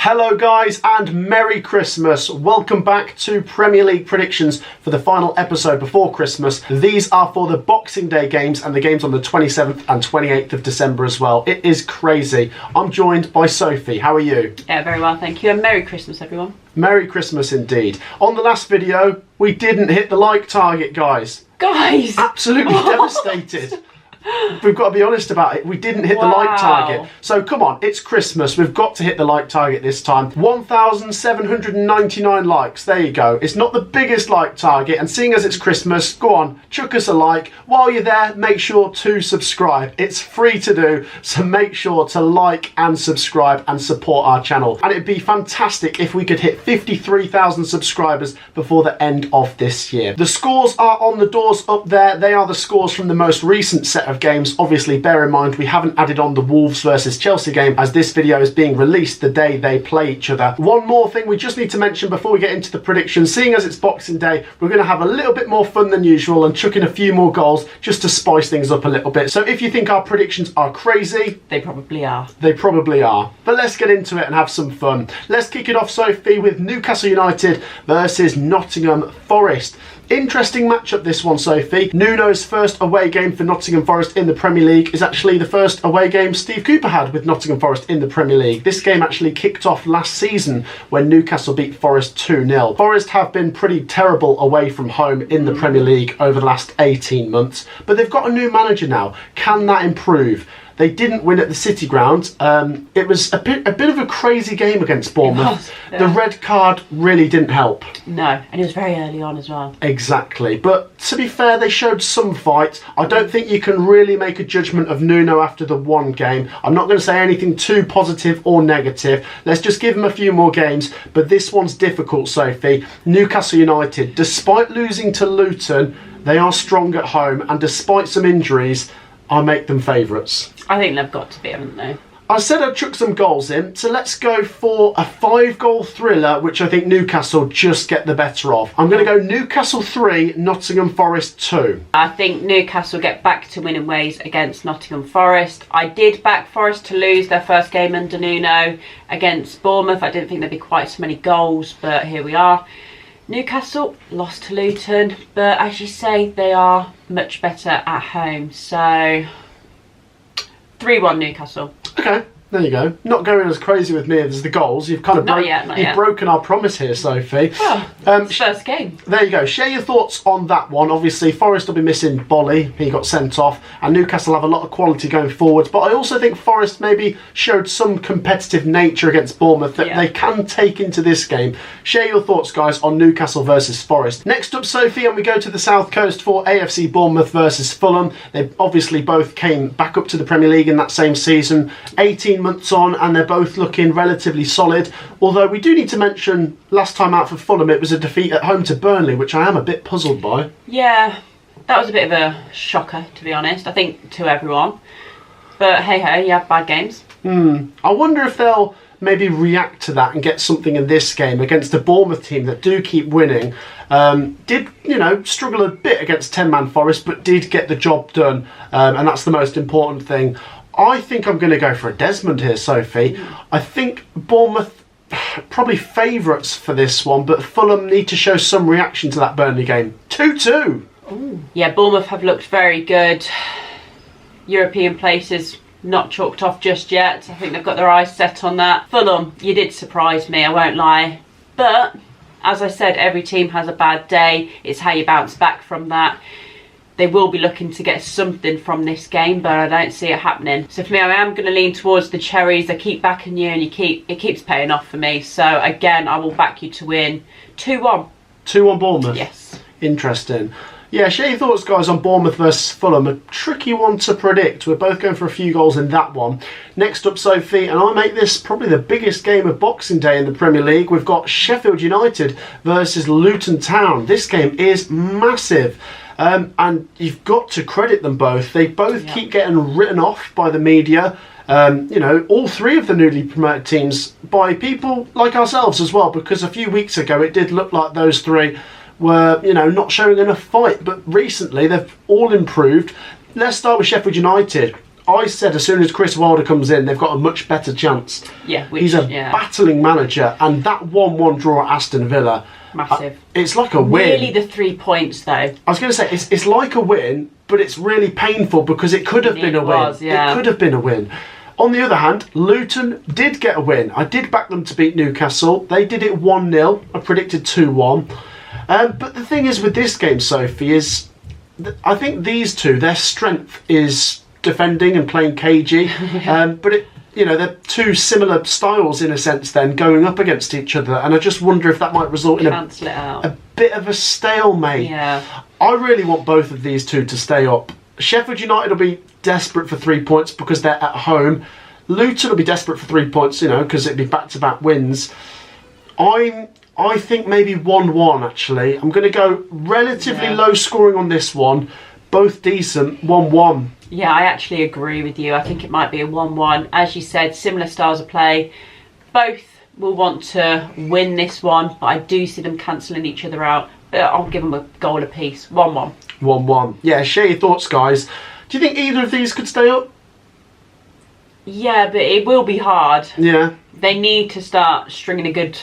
Hello guys and Merry Christmas. Welcome back to Premier League predictions for the final episode before Christmas. These are for the Boxing Day games and the games on the 27th and 28th of December as well. It is crazy. I'm joined by Sophie. How are you? Yeah, very well, thank you. And Merry Christmas, everyone. Merry Christmas indeed. On the last video, we didn't hit the like target, guys. Guys! Absolutely devastated. We've got to be honest about it. We didn't hit the like target. So come on, it's Christmas. We've got to hit the like target this time. 1,799 likes. There you go. It's not the biggest like target. And seeing as it's Christmas, go on, chuck us a like. While you're there, make sure to subscribe. It's free to do. So make sure to like and subscribe and support our channel. And it'd be fantastic if we could hit 53,000 subscribers before the end of this year. The scores are on the doors up there. They are the scores from the most recent set of games. Obviously, bear in mind we haven't added on the Wolves versus Chelsea game as this video is being released the day they play each other. One more thing we just need to mention before we get into the predictions: seeing as it's Boxing Day, we're going to have a little bit more fun than usual and chuck in a few more goals just to spice things up a little bit. So if you think our predictions are crazy, they probably are. They probably are. But let's get into it and have some fun. Let's kick it off, Sophie, with Newcastle United versus Nottingham Forest. Interesting matchup this one, Sophie. Nuno's first away game for Nottingham Forest in the Premier League is actually the first away game Steve Cooper had with Nottingham Forest in the Premier League. This game actually kicked off last season when Newcastle beat Forest 2-0. Forest have been pretty terrible away from home in the Premier League over the last 18 months, but they've got a new manager now. Can that improve? They didn't win at the City Ground. It was a bit of a crazy game against Bournemouth. Yeah. The red card really didn't help. No, and it was very early on as well. Exactly. But to be fair, they showed some fight. I don't think you can really make a judgment of Nuno after the one game. I'm not going to say anything too positive or negative. Let's just give him a few more games. But this one's difficult, Sophie. Newcastle United, despite losing to Luton, they are strong at home. And despite some injuries, I make them favourites. I think they've got to be, haven't they? I said I'd chuck some goals in, so let's go for a 5-goal thriller, which I think Newcastle just get the better of. I'm going to go Newcastle 3, Nottingham Forest 2. I think Newcastle get back to winning ways against Nottingham Forest. I did back Forest to lose their first game under Nuno against Bournemouth. I didn't think there'd be quite so many goals, but here we are. Newcastle lost to Luton, but as you say, they are much better at home. So 3-1 Newcastle. Okay, there you go. Not going as crazy with me as the goals. You've kind of broken our promise here, Sophie. Oh, first game. There you go. Share your thoughts on that one. Obviously, Forest will be missing Bolly. He got sent off. And Newcastle have a lot of quality going forwards. But I also think Forest maybe showed some competitive nature against Bournemouth that they can take into this game. Share your thoughts, guys, on Newcastle versus Forest. Next up, Sophie, and we go to the South Coast for AFC Bournemouth versus Fulham. They obviously both came back up to the Premier League in that same season. 18 months on, and they're both looking relatively solid. Although we do need to mention, last time out for Fulham, it was a defeat at home to Burnley, which I am a bit puzzled by. Yeah, that was a bit of a shocker, to be honest. I think to everyone. But hey ho, you have bad games. I wonder if they'll maybe react to that and get something in this game against a Bournemouth team that do keep winning. Did, struggle a bit against 10-man Forest, but did get the job done. And that's the most important thing. I think I'm going to go for a Desmond here, Sophie. I think Bournemouth probably favourites for this one, but Fulham need to show some reaction to that Burnley game. 2-2. Ooh. Yeah, Bournemouth have looked very good. European places not chalked off just yet. I think they've got their eyes set on that. Fulham, you did surprise me, I won't lie. But, as I said, every team has a bad day. It's how you bounce back from that. They will be looking to get something from this game, but I don't see it happening. So for me, I am going to lean towards the Cherries. I keep backing you, and it keeps paying off for me. So again, I will back you to win 2-1. 2-1 Bournemouth? Yes. Interesting. Yeah, share your thoughts, guys, on Bournemouth versus Fulham. A tricky one to predict. We're both going for a few goals in that one. Next up, Sophie, and I make this probably the biggest game of Boxing Day in the Premier League. We've got Sheffield United versus Luton Town. This game is massive. And you've got to credit them both. They both keep getting written off by the media. All three of the newly promoted teams by people like ourselves as well, because a few weeks ago it did look like those three were, not showing enough fight. But recently they've all improved. Let's start with Sheffield United. I said as soon as Chris Wilder comes in, they've got a much better chance. Yeah, he's a battling manager, and that 1-1 draw at Aston Villa, massive. It's like a win. Nearly the 3 points, though. I was going to say it's like a win, but it's really painful because it could have been a win. It could have been a win. On the other hand, Luton did get a win. I did back them to beat Newcastle. They did it 1-0. I predicted 2-1. But the thing is with this game, Sophie, is I think these two, their strength is defending and playing cagey. But they're two similar styles in a sense then, going up against each other. And I just wonder if that might result in a bit of a stalemate. Yeah. I really want both of these two to stay up. Sheffield United will be desperate for 3 points because they're at home. Luton will be desperate for 3 points, because it'd be back-to-back wins. I think maybe 1-1, actually. I'm going to go relatively low scoring on this one. Both decent, 1-1. Yeah, I actually agree with you. I think it might be a 1-1. As you said, similar styles of play. Both will want to win this one, but I do see them cancelling each other out. But I'll give them a goal apiece. 1-1. 1-1. Yeah, share your thoughts, guys. Do you think either of these could stay up? Yeah, but it will be hard. Yeah. They need to start stringing a good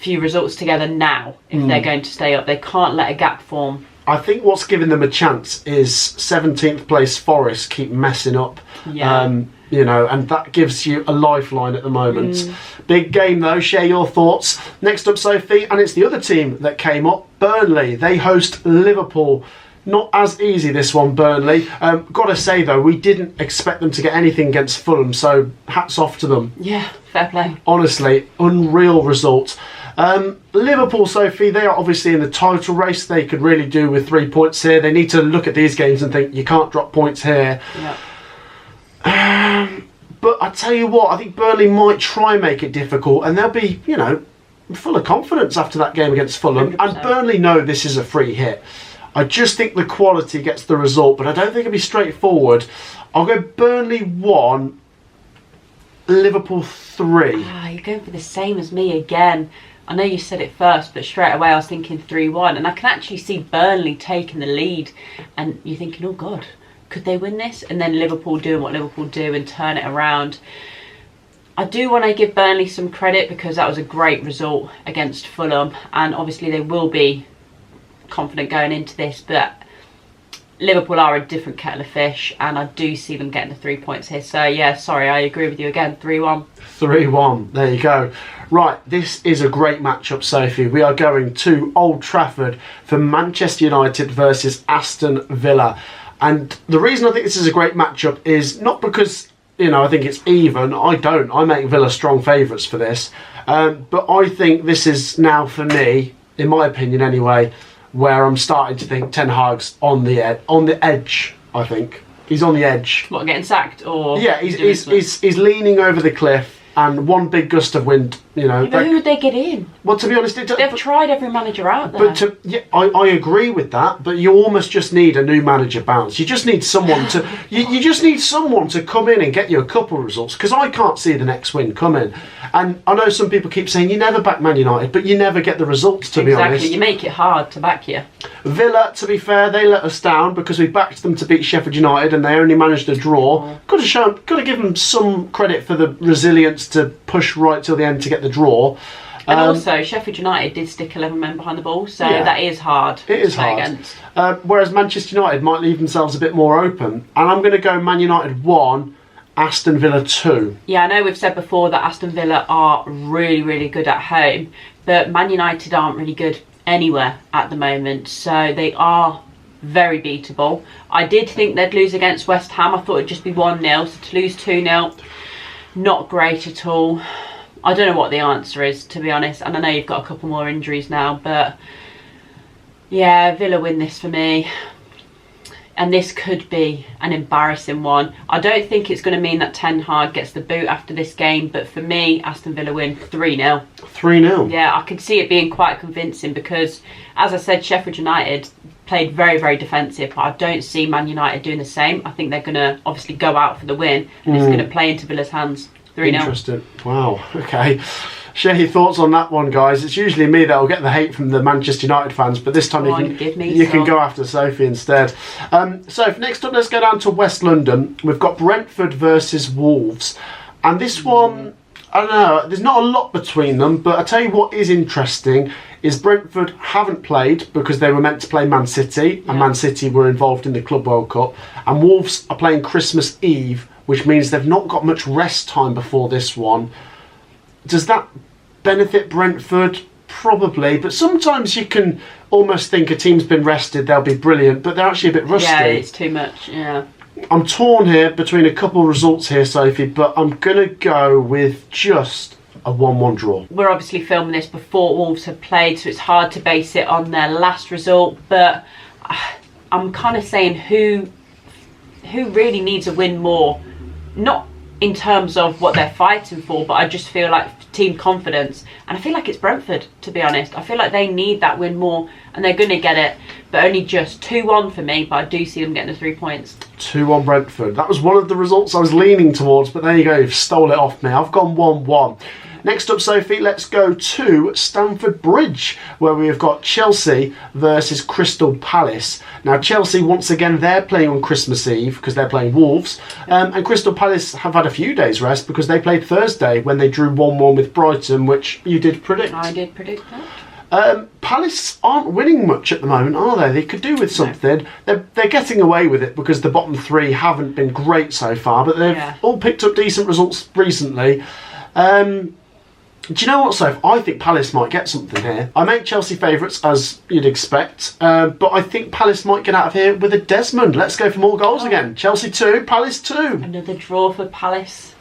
few results together now if they're going to stay up. They can't let a gap form. I think what's giving them a chance is 17th place Forest keep messing up. Yeah. And that gives you a lifeline at the moment. Big game though, share your thoughts. Next up, Sophie, and it's the other team that came up, Burnley. They host Liverpool. Not as easy, this one, Burnley. Got to say, though, we didn't expect them to get anything against Fulham, so hats off to them. Yeah, fair play. Honestly, unreal result. Liverpool, Sophie, they are obviously in the title race. They could really do with 3 points here. They need to look at these games and think, you can't drop points here. Yeah. But I tell you what, I think Burnley might try and make it difficult, and they'll be, full of confidence after that game against Fulham. 100%. And Burnley know this is a free hit. I just think the quality gets the result, but I don't think it'll be straightforward. I'll go Burnley 1, Liverpool 3. You're going for the same as me again. I know you said it first, but straight away I was thinking 3-1. And I can actually see Burnley taking the lead. And you're thinking, oh God, could they win this? And then Liverpool doing what Liverpool do and turn it around. I do want to give Burnley some credit because that was a great result against Fulham. And obviously they will be confident going into this, but Liverpool are a different kettle of fish, and I do see them getting the 3 points here. So yeah, sorry, I agree with you again. 3-1. 3-1. There you go. Right, this is a great matchup, Sophie. We are going to Old Trafford for Manchester United versus Aston Villa. And the reason I think this is a great matchup is not because I think it's even. I don't. I make Villa strong favourites for this. But I think this is now, for me, in my opinion anyway, where I'm starting to think Ten Hag's on the edge. I think he's on the edge. What, getting sacked or? Yeah, he's leaning over the cliff, and one big gust of wind. But who would they get in? Well, to be honest, they've tried every manager out there. But I agree with that. But you almost just need a new manager bounce. You just need someone to. You just need someone to come in and get you a couple of results. Because I can't see the next win coming. And I know some people keep saying you never back Man United, but you never get the results. To be honest, exactly. You make it hard to back you. Villa, to be fair, they let us down because we backed them to beat Sheffield United, and they only managed a draw. Got to give them some credit for the resilience to push right till the end to get the draw. And also, Sheffield United did stick 11 men behind the ball, so that is hard. It is hard. Whereas Manchester United might leave themselves a bit more open. And I'm going to go Man United 1, Aston Villa 2. Yeah, I know we've said before that Aston Villa are really, really good at home, but Man United aren't really good anywhere at the moment, so they are very beatable. I did think they'd lose against West Ham. I thought it'd just be 1-0, so to lose 2-0, not great at all. I don't know what the answer is, to be honest, and I know you've got a couple more injuries now, but yeah, Villa win this for me. And this could be an embarrassing one. I don't think it's going to mean that Ten Hag gets the boot after this game, but for me, Aston Villa win 3-0. 3-0? Yeah, I can see it being quite convincing because, as I said, Sheffield United played very, very defensive, but I don't see Man United doing the same. I think they're going to obviously go out for the win, and it's going to play into Villa's hands. 3-0. Interesting. Wow, okay. Share your thoughts on that one, guys. It's usually me that will get the hate from the Manchester United fans, but this time you can go after Sophie instead. So next up, let's go down to West London. We've got Brentford versus Wolves. And this one, I don't know, there's not a lot between them, but I tell you what is interesting is Brentford haven't played because they were meant to play Man City, and Man City were involved in the Club World Cup. And Wolves are playing Christmas Eve, which means they've not got much rest time before this one. Does that benefit Brentford? Probably, but sometimes you can almost think a team's been rested, they'll be brilliant, but they're actually a bit rusty. Yeah, it's too much, yeah. I'm torn here between a couple of results here, Sophie, but I'm going to go with just a 1-1 draw. We're obviously filming this before Wolves have played, so it's hard to base it on their last result, but I'm kind of saying who really needs a win more. Not in terms of what they're fighting for, but I just feel like team confidence, and I feel like it's Brentford, to be honest. I feel like they need that win more, and they're going to get it, but only just 2-1 for me, but I do see them getting the 3 points. 2-1 Brentford. That was one of the results I was leaning towards, but there you go, you've stole it off me. I've gone 1-1. Next up, Sophie, let's go to Stamford Bridge, where we have got Chelsea versus Crystal Palace. Now, Chelsea, once again, they're playing on Christmas Eve because they're playing Wolves. And Crystal Palace have had a few days' rest because they played Thursday when they drew 1-1 with Brighton, which you did predict. I did predict that. Palace aren't winning much at the moment, are they? They could do with something. No. They're getting away with it because the bottom three haven't been great so far, but they've all picked up decent results recently. Do you know what, Soph? I think Palace might get something here. I make Chelsea favourites, as you'd expect, but I think Palace might get out of here with a Desmond. Let's go for more goals again. Chelsea 2, Palace 2. Another draw for Palace.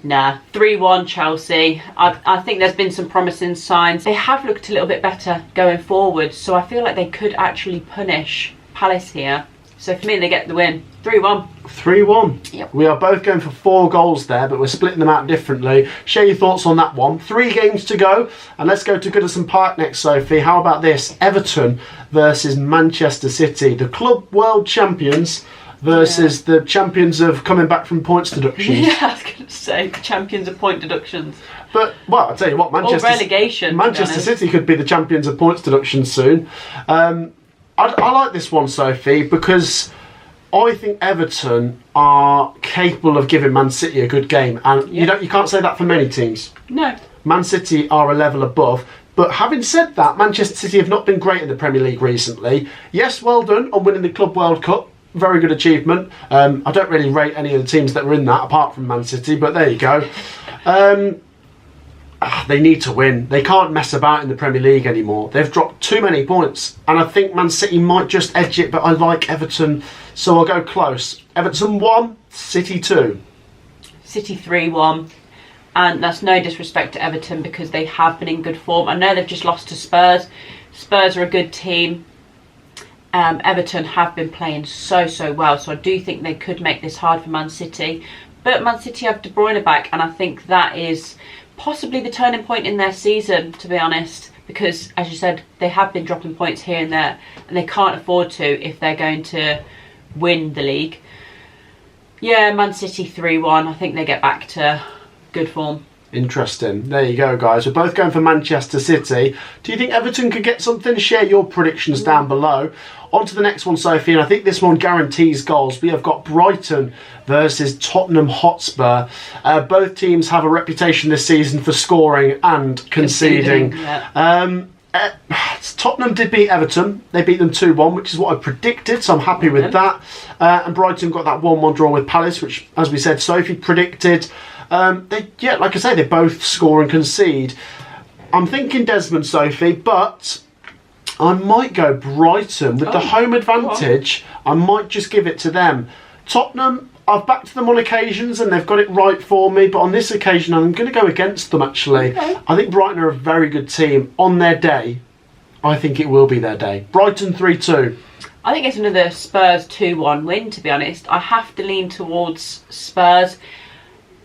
Nah, 3-1 Chelsea. I think there's been some promising signs. They have looked a little bit better going forward, so I feel like they could actually punish Palace here. So for me, they get the win. 3-1. 3-1. Yep. We are both going for 4 goals there, but we're splitting them out differently. Share your thoughts on that one. 3 games to go, and let's go to Goodison Park next, Sophie. How about this? Everton versus Manchester City. The Club World Champions versus the champions of coming back from points deductions. Yeah, I was going to say, champions of point deductions. But, well, I'll tell you what, Manchester... Or relegation. Manchester City could be the champions of points deductions soon. I like this one, Sophie, because I think Everton are capable of giving Man City a good game, and you can't say that for many teams. No. Man City are a level above, but having said that, Manchester City have not been great in the Premier League recently. Yes, well done on winning the Club World Cup. Very good achievement. I don't really rate any of the teams that were in that, apart from Man City, but there you go. They need to win. They can't mess about in the Premier League anymore. They've dropped too many points, and I think Man City might just edge it, but I like Everton, so I'll go close. Everton 1, City 2. City 3-1, and that's no disrespect to Everton because they have been in good form. I know they've just lost to Spurs. Spurs are a good team. Everton have been playing so well, so I do think they could make this hard for Man City. But Man City have De Bruyne back, and I think that is possibly the turning point in their season, to be honest, because as you said, they have been dropping points here and there, and they can't afford to if they're going to win the league. Yeah, Man City 3-1. I think they get back to good form. Interesting. There you go, guys. We're both going for Manchester City. Do you think Everton could get something? Share your predictions down below. On to the next one, Sophie, and I think this one guarantees goals. We have got Brighton versus Tottenham Hotspur. Both teams have a reputation this season for scoring and conceding. Tottenham did beat Everton. They beat them 2-1, which is what I predicted, so I'm happy with that. And Brighton got that 1-1 draw with Palace, which, as we said, Sophie predicted. Like I say, they both score and concede. I'm thinking Desmond, Sophie, but I might go Brighton. With the home advantage, I might just give it to them. Tottenham, I've backed them on occasions and they've got it right for me, but on this occasion I'm going to go against them, actually. Okay. I think Brighton are a very good team. On their day, I think it will be their day. Brighton 3-2. I think it's another Spurs 2-1 win, to be honest. I have to lean towards Spurs.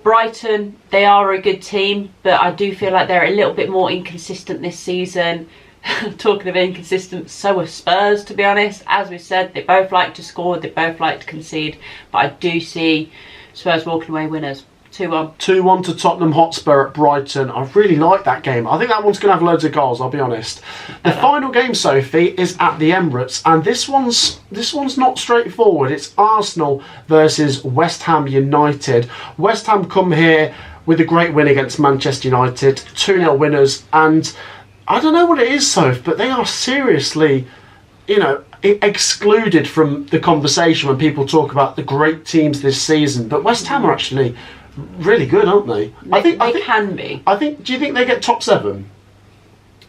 Brighton, they are a good team, but I do feel like they're a little bit more inconsistent this season. Talking of inconsistent, so are Spurs, to be honest. As we said, they both like to score, they both like to concede, but I do see Spurs walking away winners. 2-1. 2-1 to Tottenham Hotspur at Brighton. I really like that game. I think that one's going to have loads of goals, I'll be honest. The final game, Sophie, is at the Emirates, and this one's not straightforward. It's Arsenal versus West Ham United. West Ham come here with a great win against Manchester United, 2-0 winners, and I don't know what it is, Soph, but they are seriously, excluded from the conversation when people talk about the great teams this season. But West Ham are actually really good, aren't they? They can be. Do you think they get top 7?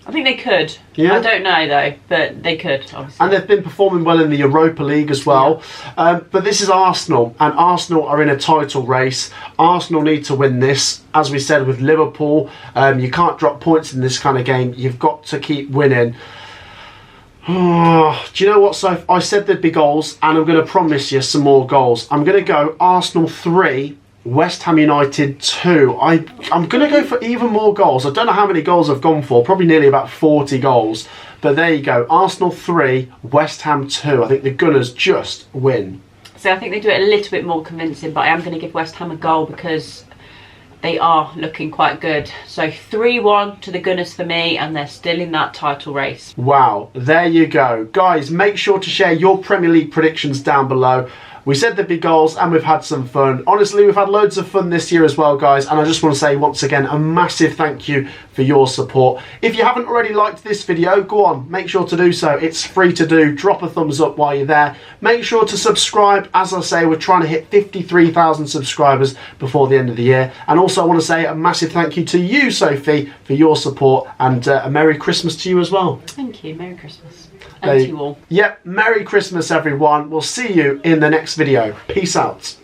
I think they could. Yeah. I don't know though, but they could, obviously. And they've been performing well in the Europa League as well. Yeah. But this is Arsenal, and Arsenal are in a title race. Arsenal need to win this. As we said with Liverpool, you can't drop points in this kind of game. You've got to keep winning. Oh, do you know what, Soph? I said there'd be goals, and I'm going to promise you some more goals. I'm going to go Arsenal 3, West Ham United 2. I'm going to go for even more goals. I don't know how many goals I've gone for. Probably nearly about 40 goals. But there you go. Arsenal 3, West Ham 2. I think the Gunners just win. So I think they do it a little bit more convincing, but I am going to give West Ham a goal because they are looking quite good. So 3-1 to the Gunners for me, and they're still in that title race. Wow, there you go. Guys, make sure to share your Premier League predictions down below. We said there'd be goals, and we've had some fun. Honestly, we've had loads of fun this year as well, guys, and I just want to say once again a massive thank you for your support. If you haven't already liked this video, go on, make sure to do so. It's free to do. Drop a thumbs up while you're there. Make sure to subscribe. As I say, we're trying to hit 53,000 subscribers before the end of the year. And also I want to say a massive thank you to you, Sophie, for your support, and a Merry Christmas to you as well. Thank you. Merry Christmas. And to you all. Yep, Merry Christmas everyone. We'll see you in the next video. Peace out.